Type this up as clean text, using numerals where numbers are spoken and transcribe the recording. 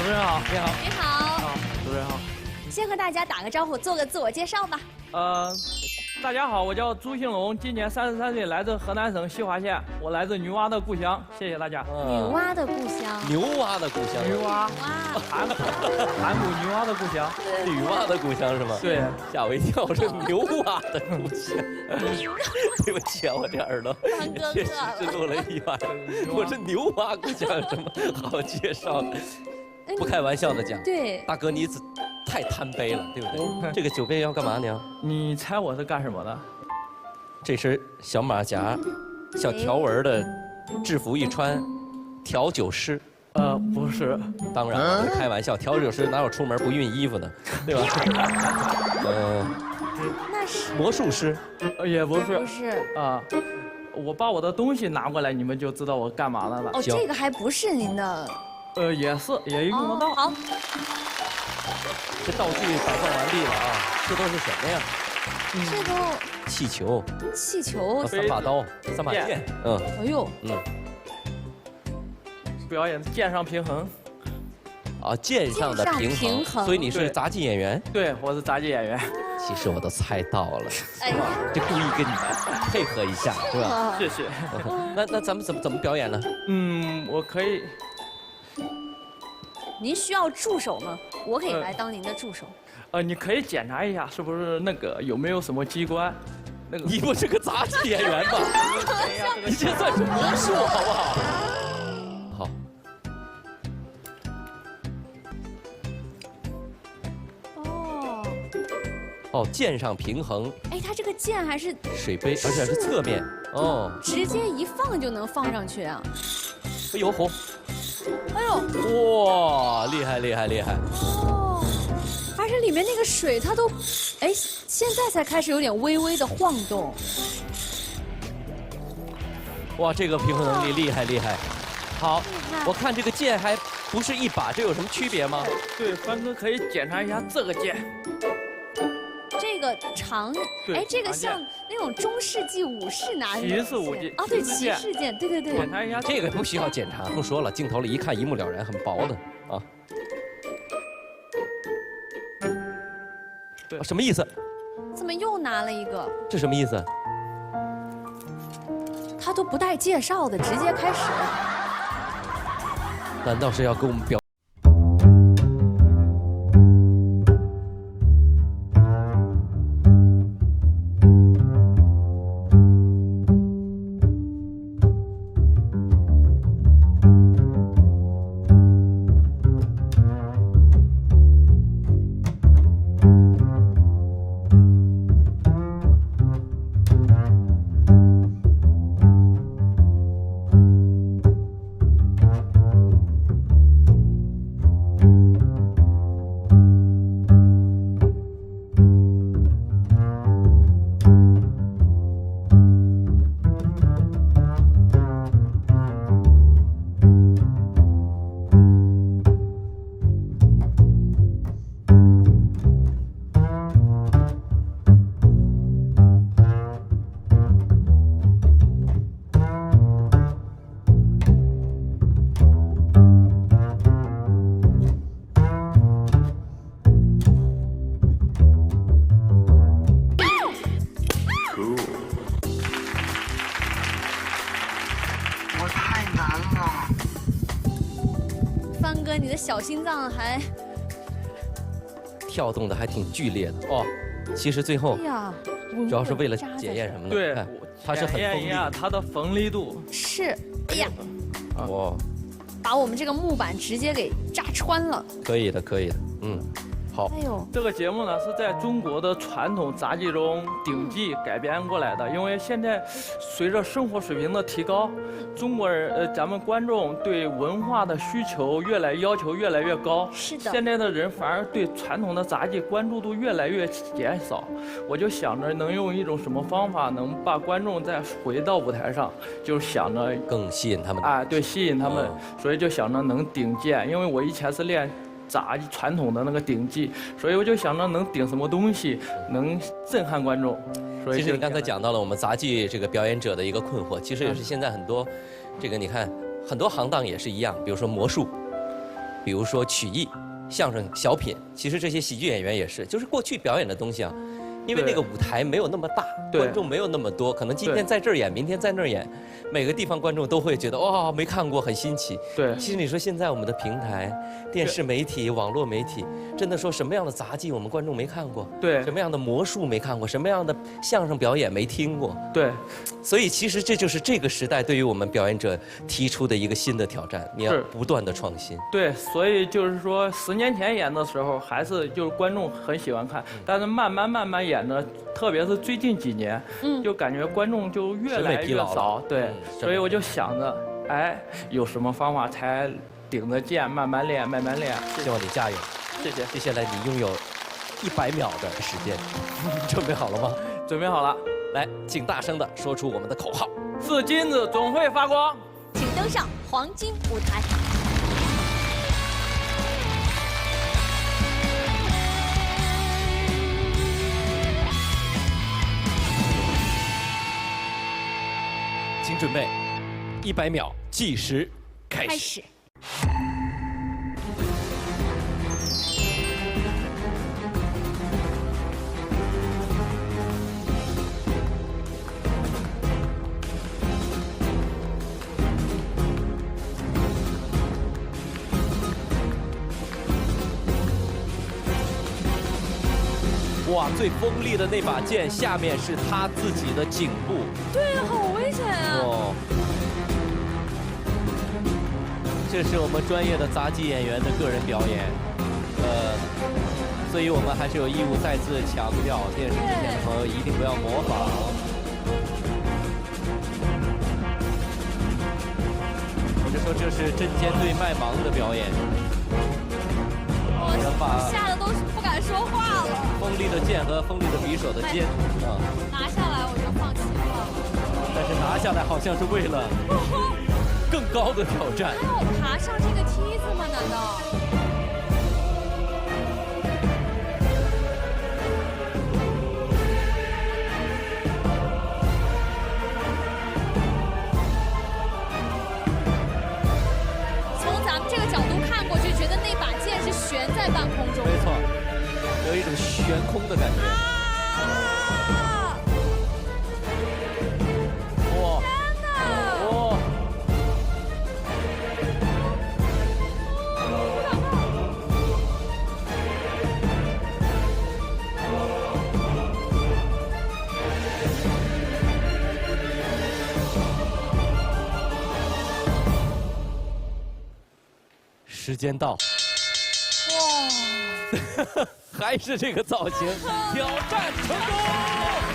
持人好，你好。你好，主持人好。先和大家打个招呼，做个自我介绍吧。大家好，我叫朱兴龙，今年33岁，来自河南省西华县，我来自女娲的故乡，谢谢大家。女娲的故乡。牛蛙的故乡。女娲，盘古女娲的故乡。女娲的故乡是吗？对，吓我一跳，我说牛蛙的故乡。对不起啊，我这耳朵确实是录了一晚。我是牛蛙故乡，有什么好介绍的？不开玩笑的讲，对，大哥你太贪杯了，对不对？这个酒杯要干嘛呢？你猜我是干什么的？这身小马甲、小条纹的制服一穿，调酒师。不是，当然了，开玩笑，调酒师哪有出门不熨衣服的，对吧？那是魔术师。也不是。不是啊，我把我的东西拿过来，你们就知道我干嘛的了。哦，这个还不是您的。也用得到。好，这道具摆放完毕了啊，这都是什么呀？这都气球、气球、3把刀、3把剑，哎呦，表演剑上平衡。啊，剑上的平衡，所以你是杂技演员？对，我是杂技演员。其实我都猜到了，哎呀，就故意跟你配合一下，是吧？谢谢。那咱们怎么表演呢？我可以。您需要助手吗？我可以来当您的助手。你可以检查一下是不是那个有没有什么机关。那个你不是个杂技演员吧？你这算是魔术好不好？好。哦，剑上平衡。哎，它这个剑还是水杯，而且是侧面。哦，直接一放就能放上去啊！哎呦吼！哎呦！哇，厉害厉害厉害！哦，而且里面那个水它都，哎，现在才开始有点微微的晃动。哇，这个平衡能力厉害厉害！好，我看这个剑还不是一把，这有什么区别吗？对，帆哥可以检查一下这个剑。这个长，哎，这个像那种中世纪武士拿的骑士武器啊，对，骑士剑，对对对。检查一下，这个不需要检查，不说了，镜头里一看一目了然，很薄的啊。对，什么意思？怎么又拿了一个？这什么意思？他都不带介绍的，直接开始。难道是要给我们表？你的小心脏还跳动的还挺剧烈的哦。其实最后，哎呀，主要是为了检验什么呢？对，它是很锋利，它的锋利度是，哎呀，哇，把我们这个木板直接给扎穿了。可以的，可以的，好。哎呦，这个节目呢是在中国的传统杂技中顶级改编过来的，因为现在随着生活水平的提高，中国人咱们观众对文化的需求要求越来越高。是的。现在的人反而对传统的杂技关注度越来越减少，我就想着能用一种什么方法能把观众再回到舞台上，就想着更吸引他们。啊，对，吸引他们，所以就想着能顶剑，因为我以前是练杂技传统的那个顶技，所以我就想着能顶什么东西能震撼观众。所以其实你刚才讲到了我们杂技这个表演者的一个困惑，其实也是现在很多，这个你看很多行当也是一样，比如说魔术，比如说曲艺、相声、小品，其实这些喜剧演员也是，就是过去表演的东西啊。因为那个舞台没有那么大，观众没有那么多，可能今天在这儿演，明天在那儿演，每个地方观众都会觉得哇没看过，很新奇。对，其实你说现在我们的平台、电视媒体、网络媒体，真的说什么样的杂技我们观众没看过，对，什么样的魔术没看过，什么样的相声表演没听过，对。所以其实这就是这个时代对于我们表演者提出的一个新的挑战，你要不断的创新。对，所以就是说10年前演的时候，还是就是观众很喜欢看，但是慢慢演呢，特别是最近几年，就感觉观众就越来越少。对，所以我就想着，哎，有什么方法才顶着剑慢慢练，慢慢练。希望你加油，谢谢。接下来你拥有100秒的时间，准备好了吗？准备好了。来，请大声的说出我们的口号：是金子总会发光。请登上黄金舞台。请准备，100秒计时开始。哇，最锋利的那把剑，下面是他自己的颈部。对啊，好危险啊！哦，这是我们专业的杂技演员的个人表演，所以我们还是有义务再次强调，电视机前的朋友一定不要模仿。我就说这是针尖对麦芒的表演。我吓得都不敢说话了。锋利的剑和锋利的匕首的尖，拿下来我就放弃了。但是拿下来好像是为了更高的挑战。还要爬上这个梯子吗？难道？从咱们这个角度看过去，觉得那把剑是悬在半空中。没错，有一种悬空的感觉。哇！天哪！哇！时间到。哇！还是这个造型，挑战成功。